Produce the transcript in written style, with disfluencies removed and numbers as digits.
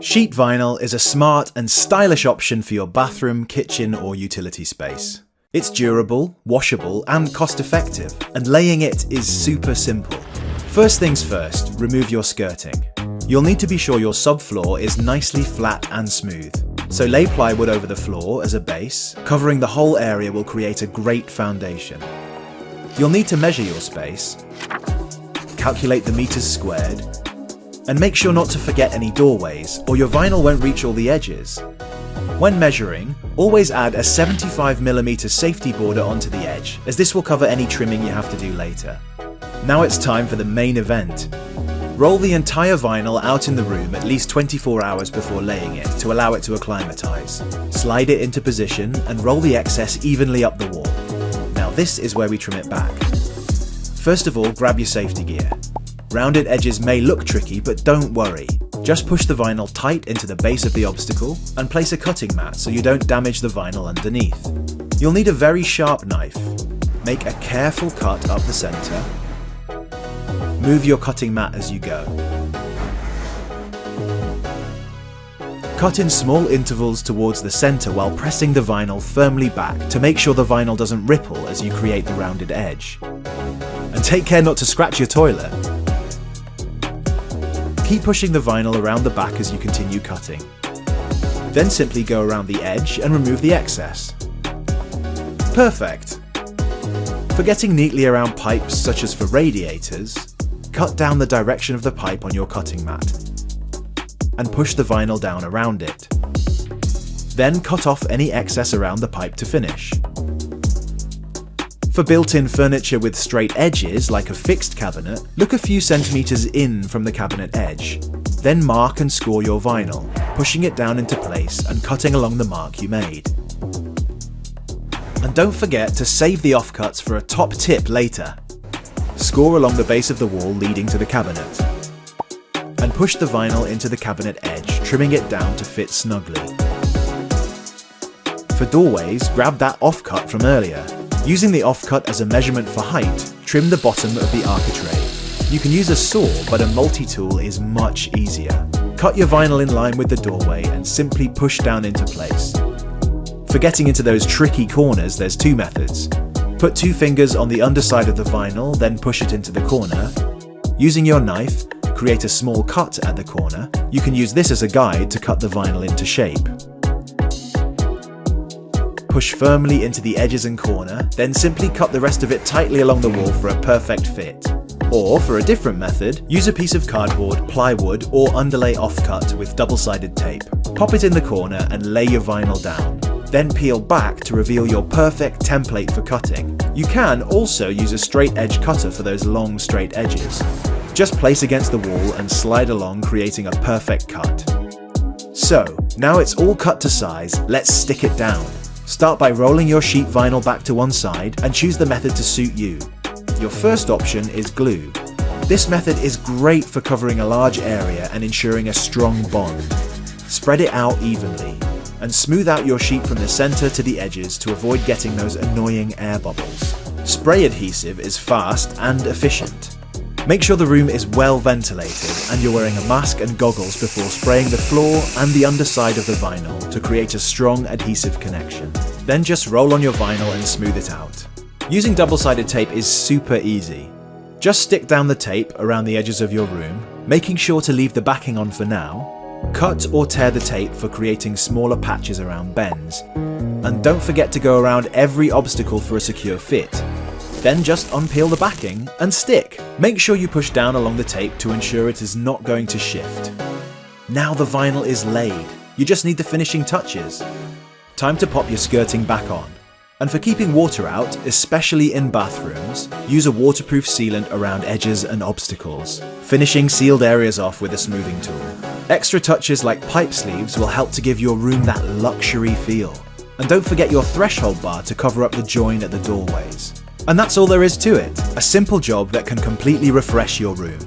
Sheet vinyl is a smart and stylish option for your bathroom, kitchen or utility space. It's durable, washable and cost-effective, and laying it is super simple. First things first, remove your skirting. You'll need to be sure your subfloor is nicely flat and smooth. So lay plywood over the floor as a base. Covering the whole area will create a great foundation. You'll need to measure your space, calculate the meters squared, and make sure not to forget any doorways or your vinyl won't reach all the edges. When measuring, always add a 75mm safety border onto the edge, as this will cover any trimming you have to do later. Now it's time for the main event. Roll the entire vinyl out in the room at least 24 hours before laying it to allow it to acclimatise. Slide it into position and roll the excess evenly up the wall. Now this is where we trim it back. First of all, grab your safety gear. Rounded edges may look tricky, but don't worry. Just push the vinyl tight into the base of the obstacle and place a cutting mat so you don't damage the vinyl underneath. You'll need a very sharp knife. Make a careful cut up the centre. Move your cutting mat as you go. Cut in small intervals towards the centre while pressing the vinyl firmly back to make sure the vinyl doesn't ripple as you create the rounded edge. And take care not to scratch your toilet. Keep pushing the vinyl around the back as you continue cutting. Then simply go around the edge and remove the excess. Perfect! For getting neatly around pipes such as for radiators, cut down the direction of the pipe on your cutting mat and push the vinyl down around it. Then cut off any excess around the pipe to finish. For built-in furniture with straight edges, like a fixed cabinet, look a few centimetres in from the cabinet edge. Then mark and score your vinyl, pushing it down into place and cutting along the mark you made. And don't forget to save the offcuts for a top tip later. Score along the base of the wall leading to the cabinet. And push the vinyl into the cabinet edge, trimming it down to fit snugly. For doorways, grab that offcut from earlier. Using the offcut as a measurement for height, trim the bottom of the architrave. You can use a saw, but a multi-tool is much easier. Cut your vinyl in line with the doorway and simply push down into place. For getting into those tricky corners, there's two methods. Put 2 fingers on the underside of the vinyl, then push it into the corner. Using your knife, create a small cut at the corner. You can use this as a guide to cut the vinyl into shape. Push firmly into the edges and corner, then simply cut the rest of it tightly along the wall for a perfect fit. Or, for a different method, use a piece of cardboard, plywood, or underlay offcut with double-sided tape. Pop it in the corner and lay your vinyl down. Then peel back to reveal your perfect template for cutting. You can also use a straight edge cutter for those long straight edges. Just place against the wall and slide along, creating a perfect cut. So, now it's all cut to size, let's stick it down. Start by rolling your sheet vinyl back to one side and choose the method to suit you. Your first option is glue. This method is great for covering a large area and ensuring a strong bond. Spread it out evenly and smooth out your sheet from the center to the edges to avoid getting those annoying air bubbles. Spray adhesive is fast and efficient. Make sure the room is well ventilated and you're wearing a mask and goggles before spraying the floor and the underside of the vinyl to create a strong adhesive connection. Then just roll on your vinyl and smooth it out. Using double-sided tape is super easy. Just stick down the tape around the edges of your room, making sure to leave the backing on for now. Cut or tear the tape for creating smaller patches around bends. And don't forget to go around every obstacle for a secure fit. Then just unpeel the backing and stick. Make sure you push down along the tape to ensure it is not going to shift. Now the vinyl is laid. You just need the finishing touches. Time to pop your skirting back on. And for keeping water out, especially in bathrooms, use a waterproof sealant around edges and obstacles, finishing sealed areas off with a smoothing tool. Extra touches like pipe sleeves will help to give your room that luxury feel. And don't forget your threshold bar to cover up the join at the doorways. And that's all there is to it. A simple job that can completely refresh your room.